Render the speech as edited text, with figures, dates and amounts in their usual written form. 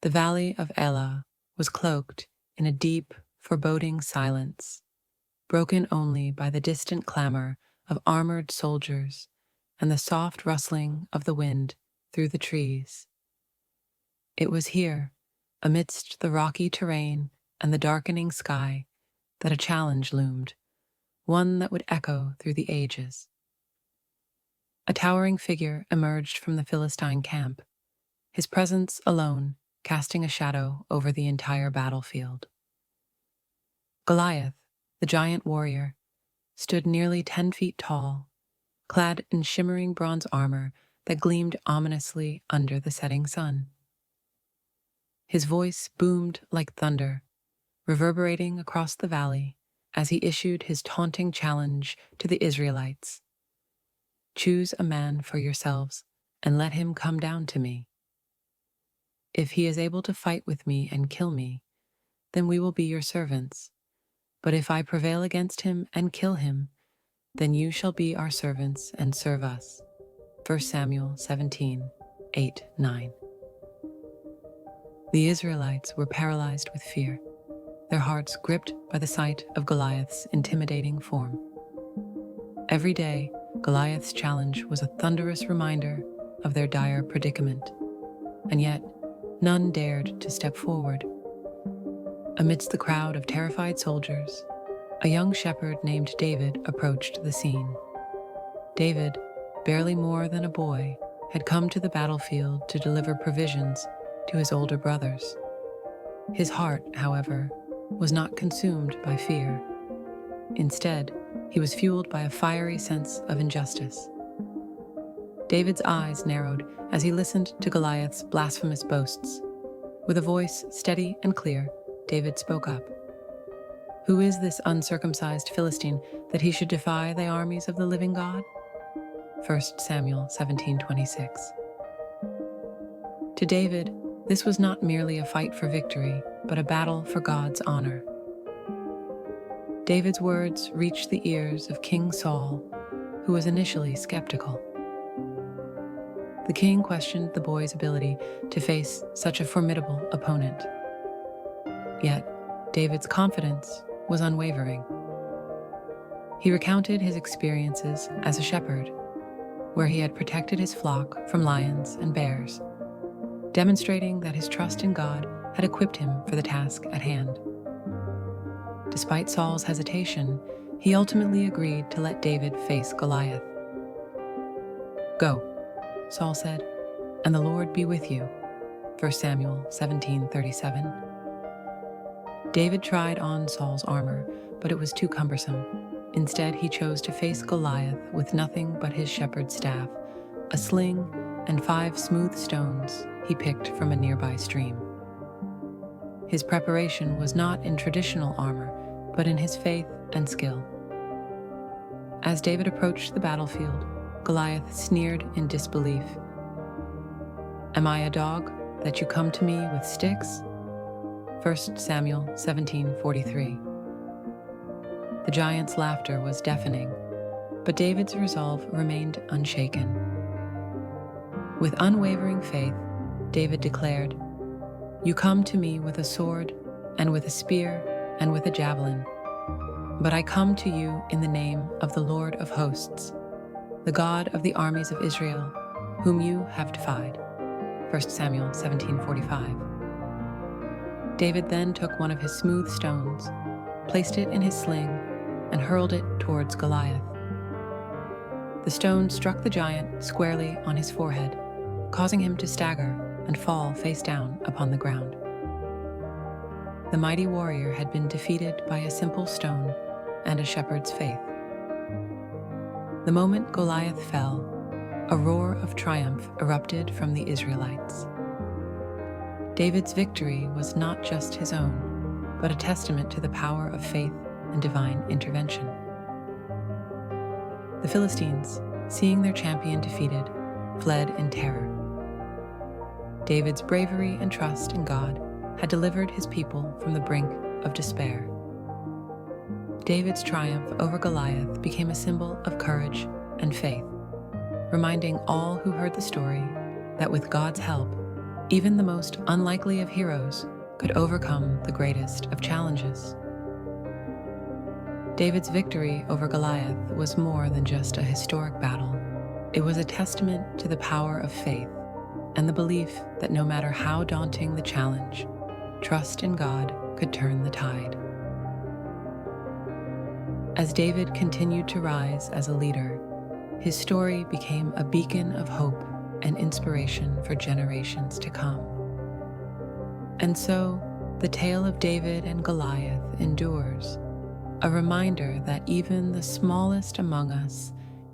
The valley of Elah was cloaked in a deep, foreboding silence, broken only by the distant clamor of armored soldiers and the soft rustling of the wind through the trees. It was here, amidst the rocky terrain and the darkening sky, that a challenge loomed, one that would echo through the ages. A towering figure emerged from the Philistine camp, his presence alone casting a shadow over the entire battlefield. Goliath, the giant warrior, stood nearly 10 feet tall, clad in shimmering bronze armor that gleamed ominously under the setting sun. His voice boomed like thunder, reverberating across the valley as he issued his taunting challenge to the Israelites. "Choose a man for yourselves and let him come down to me. If he is able to fight with me and kill me, then we will be your servants. But if I prevail against him and kill him, then you shall be our servants and serve us." 1 Samuel 17:8-9. The Israelites were paralyzed with fear, their hearts gripped by the sight of Goliath's intimidating form. Every day, Goliath's challenge was a thunderous reminder of their dire predicament, and yet none dared to step forward. Amidst the crowd of terrified soldiers, a young shepherd named David approached the scene. David, barely more than a boy, had come to the battlefield to deliver provisions to his older brothers. His heart, however, was not consumed by fear. Instead, he was fueled by a fiery sense of injustice. David's eyes narrowed as he listened to Goliath's blasphemous boasts. With a voice steady and clear, David spoke up. "Who is this uncircumcised Philistine that he should defy the armies of the living God?" 1 Samuel 17:26. To David, this was not merely a fight for victory, but a battle for God's honor. David's words reached the ears of King Saul, who was initially skeptical. The king questioned the boy's ability to face such a formidable opponent. Yet, David's confidence was unwavering. He recounted his experiences as a shepherd, where he had protected his flock from lions and bears, demonstrating that his trust in God had equipped him for the task at hand. Despite Saul's hesitation, he ultimately agreed to let David face Goliath. "Go," Saul said, "and the Lord be with you." 1 Samuel 17:37. David tried on Saul's armor, but it was too cumbersome. Instead, he chose to face Goliath with nothing but his shepherd's staff, a sling, and 5 smooth stones he picked from a nearby stream. His preparation was not in traditional armor, but in his faith and skill. As David approached the battlefield, Goliath sneered in disbelief. "Am I a dog that you come to me with sticks?" 1 Samuel 17:43. The giant's laughter was deafening, but David's resolve remained unshaken. With unwavering faith, David declared, "You come to me with a sword, and with a spear, and with a javelin. But I come to you in the name of the Lord of hosts, the God of the armies of Israel, whom you have defied." 1 Samuel 17:45. David then took one of his smooth stones, placed it in his sling, and hurled it towards Goliath. The stone struck the giant squarely on his forehead, causing him to stagger and fall face down upon the ground. The mighty warrior had been defeated by a simple stone and a shepherd's faith. The moment Goliath fell, a roar of triumph erupted from the Israelites. David's victory was not just his own, but a testament to the power of faith and divine intervention. The Philistines, seeing their champion defeated, fled in terror. David's bravery and trust in God had delivered his people from the brink of despair. David's triumph over Goliath became a symbol of courage and faith, reminding all who heard the story that with God's help, Even the most unlikely of heroes could overcome the greatest of challenges. David's victory over Goliath was more than just a historic battle. It was a testament to the power of faith and the belief that no matter how daunting the challenge, trust in God could turn the tide. As David continued to rise as a leader, his story became a beacon of hope and inspiration for generations to come. And so, the tale of David and Goliath endures, a reminder that even the smallest among us